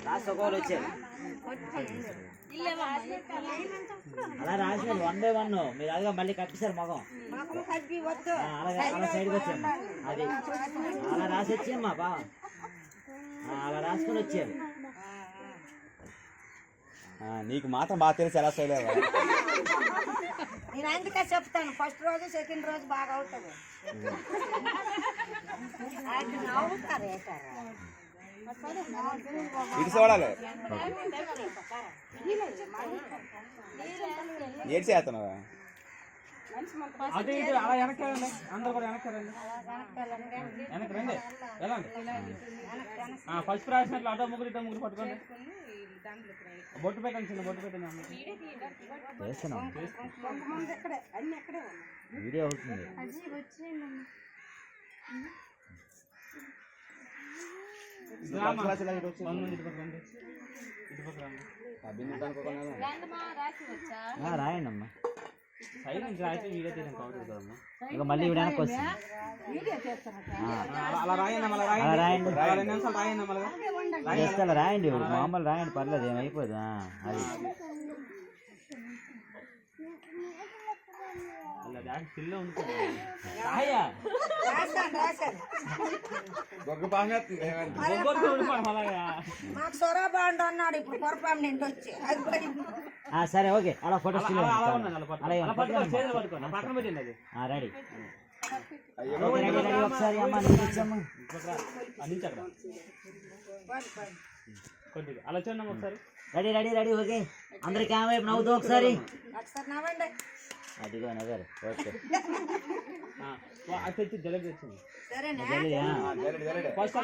రాసుకోవాలి వచ్చారు అలా రాసి 1 by 1 మీరు అదిగా మళ్ళీ కప్పిస్తారు మగం అలాగే అలా సైడ్కి వచ్చాము అది అలా రాసి వచ్చామ్మా బా అలా రాసుకొని వచ్చారు నీకు మాత్రం బాగా తెలిసి ఎలా చేయలేవా నేను అందుకే చెప్తాను ఫస్ట్ రోజు సెకండ్ రోజు బాగా అవుతుంది నవ్వుతారు ఇటు చూడాలి ఏడు చేస్తున్నావా అటు ఇటు అలా వెనక్కి అందరూ కూడా వెనక్కి రండి వెనక్కి రండి వెళ్ళండి ఫస్ట్ రాసినట్లు అటో ముగ్గురు ఇటో ముగ్గురు పట్టుకోండి బొట్టు పెట్టండి చిన్న బొట్టు పెట్టండి వీడియో అవుతుంది రాయండి అమ్మా ఇక మళ్ళీ వెనక్కి వస్తుంది అలా రాయండి మామూలు రాయండి పర్లేదు ఏమైపోదు అది సరే ఓకే అలా ఫోటో స్టిల్ రెడీ ఒకసారి అమ్మ అలా చూడండి ఒకసారి రెడీ రెడీ రెడీ ఓకే అందరికి ఆమె వైపు నవ్వుతూ ఒకసారి అదిగో నగర్ ఓకే తెచ్చి జలబి వచ్చింది సరేనా ఫస్ట్